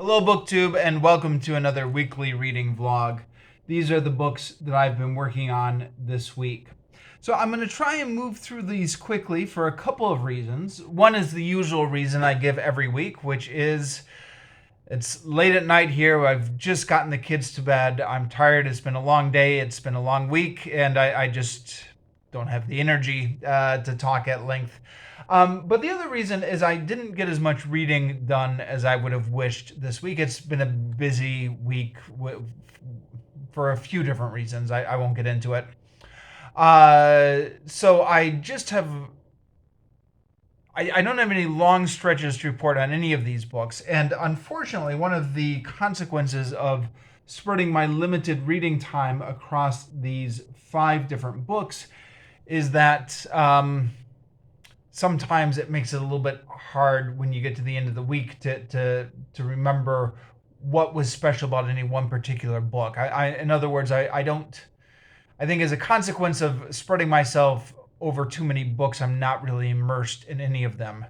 Hello, BookTube, and welcome to another weekly reading vlog. These are the books that I've been working on this week. So I'm going to try and move through these quickly for a couple of reasons. One is the usual reason I give every week, which is it's late at night here. I've just gotten the kids to bed. I'm tired. It's been a long day. It's been a long week, and I just don't have the energy to talk at length. But the other reason is I didn't get as much reading done as I would have wished this week. It's been a busy week for a few different reasons. I won't get into it. So I just have. I don't have any long stretches to report on any of these books. And unfortunately, one of the consequences of spreading my limited reading time across these 5 different books is that sometimes it makes it a little bit hard when you get to the end of the week to remember what was special about any one particular book. In other words, I think as a consequence of spreading myself over too many books, I'm not really immersed in any of them.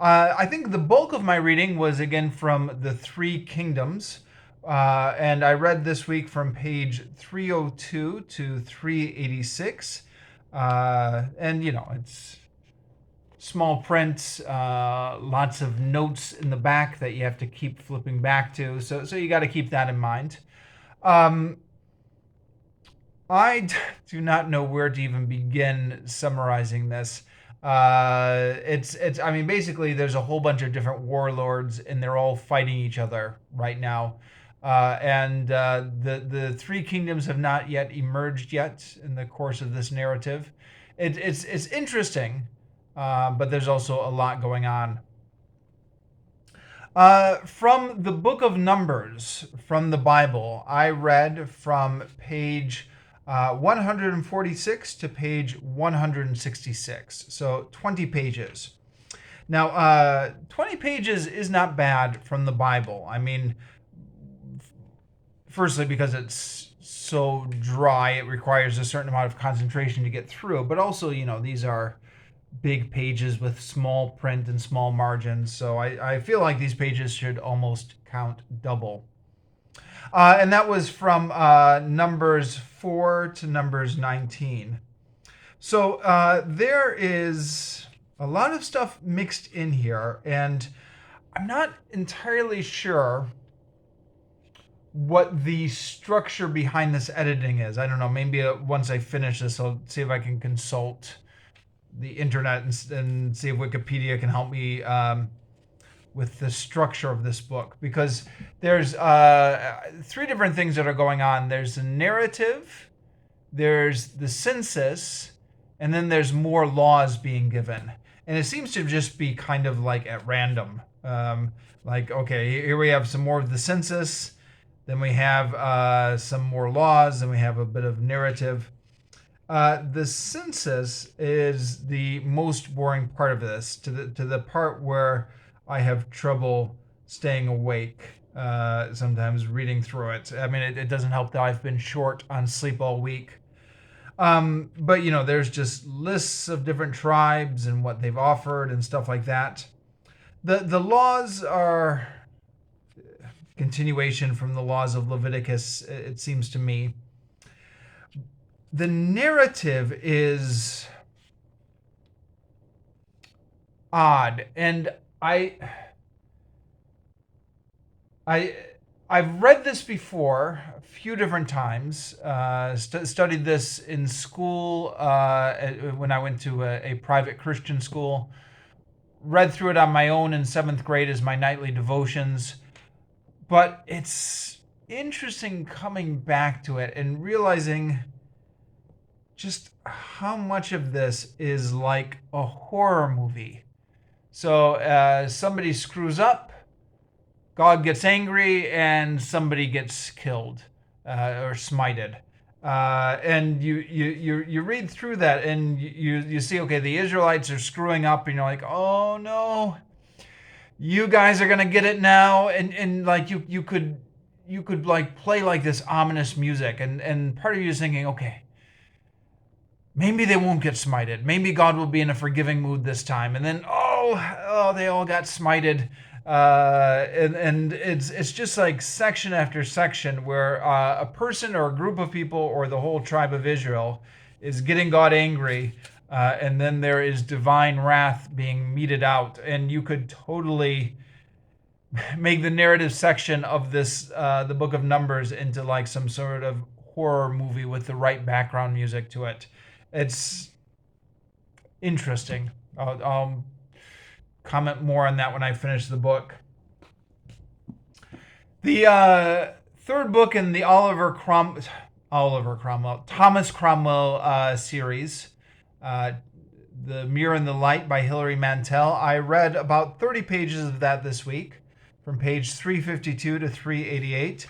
I think the bulk of my reading was again from the Three Kingdoms, and I read this week from page 302 to 386, and it's small print, lots of notes in the back that you have to keep flipping back to. So you got to keep that in mind. I do not know where to even begin summarizing this. I mean, basically, there's a whole bunch of different warlords, and they're all fighting each other right now. And the Three Kingdoms have not yet emerged yet in the course of this narrative. It's interesting. But there's also a lot going on. From the book of Numbers, from the Bible, I read from page 146 to page 166, so 20 pages. Now, 20 pages is not bad from the Bible. I mean, firstly, because it's so dry, it requires a certain amount of concentration to get through, but also, these are big pages with small print and small margins, so I feel like these pages should almost count double. And that was from Numbers 4 to Numbers 19. So there is a lot of stuff mixed in here, and I'm not entirely sure what the structure behind this editing is. I don't know, maybe once I finish this, I'll see if I can consult the internet and see if Wikipedia can help me with the structure of this book, because there's 3 different things that are going on. There's the narrative, there's the census, and then there's more laws being given. And it seems to just be kind of like at random. Like, okay, here we have some more of the census, then we have some more laws, then we have a bit of narrative. The census is the most boring part of this, to the part where I have trouble staying awake sometimes reading through it. I mean, it doesn't help that I've been short on sleep all week. But, there's just lists of different tribes and what they've offered and stuff like that. The laws are continuation from the laws of Leviticus, it seems to me. The narrative is odd, and I've read this before a few different times. Studied this in school when I went to a private Christian school. Read through it on my own in 7th grade as my nightly devotions. But it's interesting coming back to it and realizing just how much of this is like a horror movie. So somebody screws up, God gets angry, and somebody gets killed or smited. And you read through that, and you see, okay, the Israelites are screwing up, and you're like, oh no, you guys are gonna get it now, and like you could like play like this ominous music, and part of you is thinking, okay, maybe they won't get smited. Maybe God will be in a forgiving mood this time. And then, oh, they all got smited. And it's just like section after section where a person or a group of people or the whole tribe of Israel is getting God angry, and then there is divine wrath being meted out, and you could totally make the narrative section of this the book of Numbers into like some sort of horror movie with the right background music to it. It's interesting. I'll comment more on that when I finish the book. The third book in the Thomas Cromwell series, The Mirror and the Light by Hilary Mantel. I read about 30 pages of that this week, from page 352 to 388.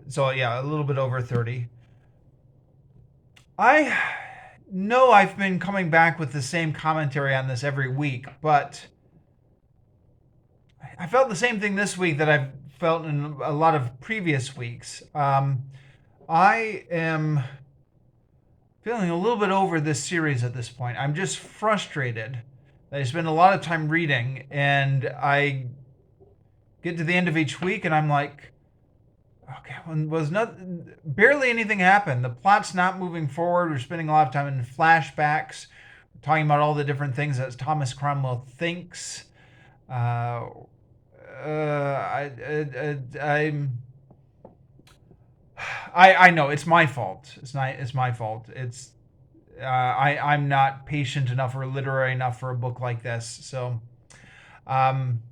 So yeah, a little bit over 30. I know I've been coming back with the same commentary on this every week, but I felt the same thing this week that I've felt in a lot of previous weeks. I am feeling a little bit over this series at this point. I'm just frustrated that I spend a lot of time reading, and I get to the end of each week, and I'm like, okay, barely anything happened. The plot's not moving forward. We're spending a lot of time in flashbacks, talking about all the different things that Thomas Cromwell thinks. I know it's my fault. It's my fault. I'm not patient enough or literary enough for a book like this. So, um,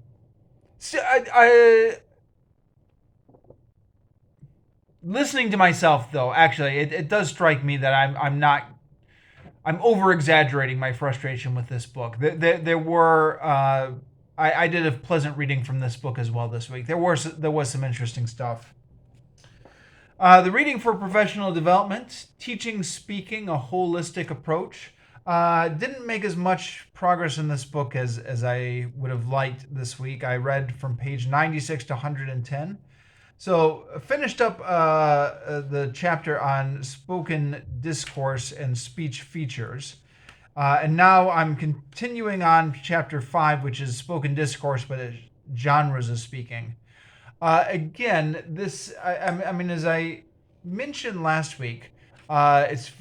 so listening to myself though, actually, it does strike me that I'm over exaggerating my frustration with this book. There were I did a pleasant reading from this book as well this week. There was some interesting stuff. The reading for professional development, teaching, speaking, a holistic approach. Didn't make as much progress in this book as I would have liked this week. I read from page 96 to 110. So finished up the chapter on spoken discourse and speech features. And now I'm continuing on chapter 5, which is spoken discourse, but genres of speaking. Again, I mean, as I mentioned last week, it's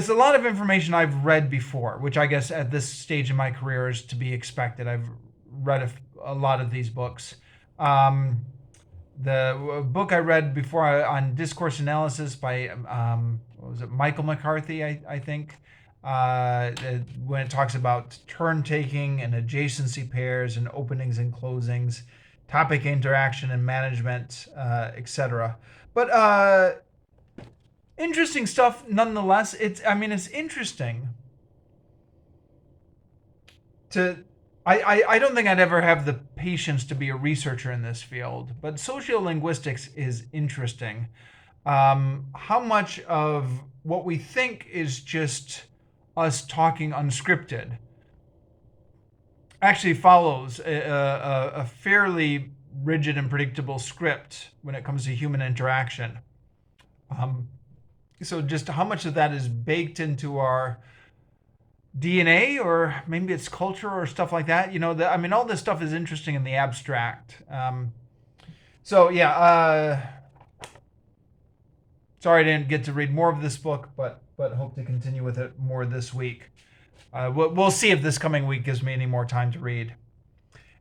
a lot of information I've read before, which I guess at this stage in my career is to be expected. I've read a lot of these books. The book I read before on discourse analysis by what was it, Michael McCarthy, I think, when it talks about turn taking and adjacency pairs and openings and closings, topic interaction and management, etc. But interesting stuff nonetheless. It's interesting to. I don't think I'd ever have the patience to be a researcher in this field, but sociolinguistics is interesting. How much of what we think is just us talking unscripted actually follows a fairly rigid and predictable script when it comes to human interaction. So just how much of that is baked into our DNA, or maybe it's culture or stuff like that. All this stuff is interesting in the abstract. So yeah, sorry I didn't get to read more of this book, but hope to continue with it more this week. We'll see if this coming week gives me any more time to read.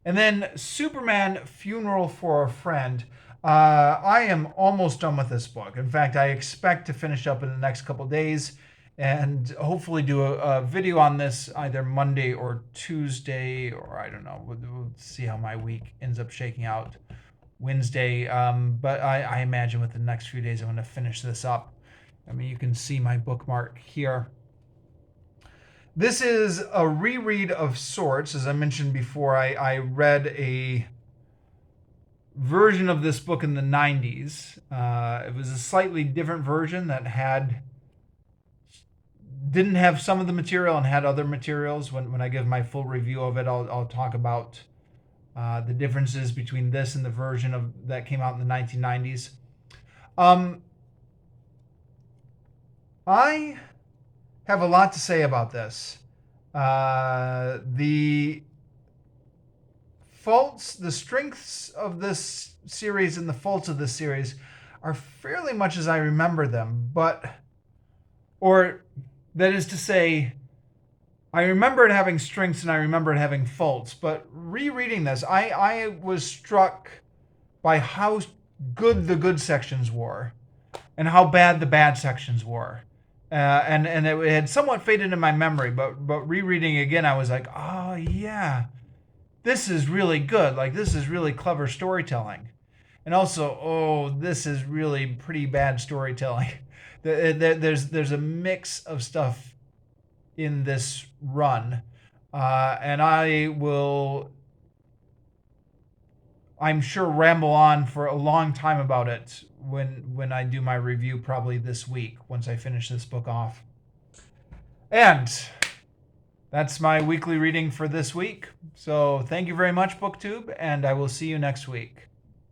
And then Superman: Funeral for a Friend. I am almost done with this book. In fact, I expect to finish up in the next couple days, and hopefully do a video on this either Monday or Tuesday, or I don't know. We'll see how my week ends up shaking out. Wednesday, but I imagine with the next few days I'm going to finish this up. I mean, you can see my bookmark here. This is a reread of sorts. As I mentioned before, I read a version of this book in the 90s. It was a slightly different version that didn't have some of the material and had other materials. When I give my full review of it, I'll talk about the differences between this and the version that came out in the 1990s. I have a lot to say about this. The faults, the strengths of this series and the faults of this series are fairly much as I remember them, or that is to say, I remember it having strengths and I remember it having faults, but rereading this, I was struck by how good the good sections were and how bad the bad sections were. And it had somewhat faded in my memory, but rereading again, I was like, oh yeah, this is really good. Like, this is really clever storytelling. And also, oh, this is really pretty bad storytelling. There's a mix of stuff in this run, and I'm sure, ramble on for a long time about it when I do my review, probably this week, once I finish this book off. And that's my weekly reading for this week. So thank you very much, BookTube, and I will see you next week.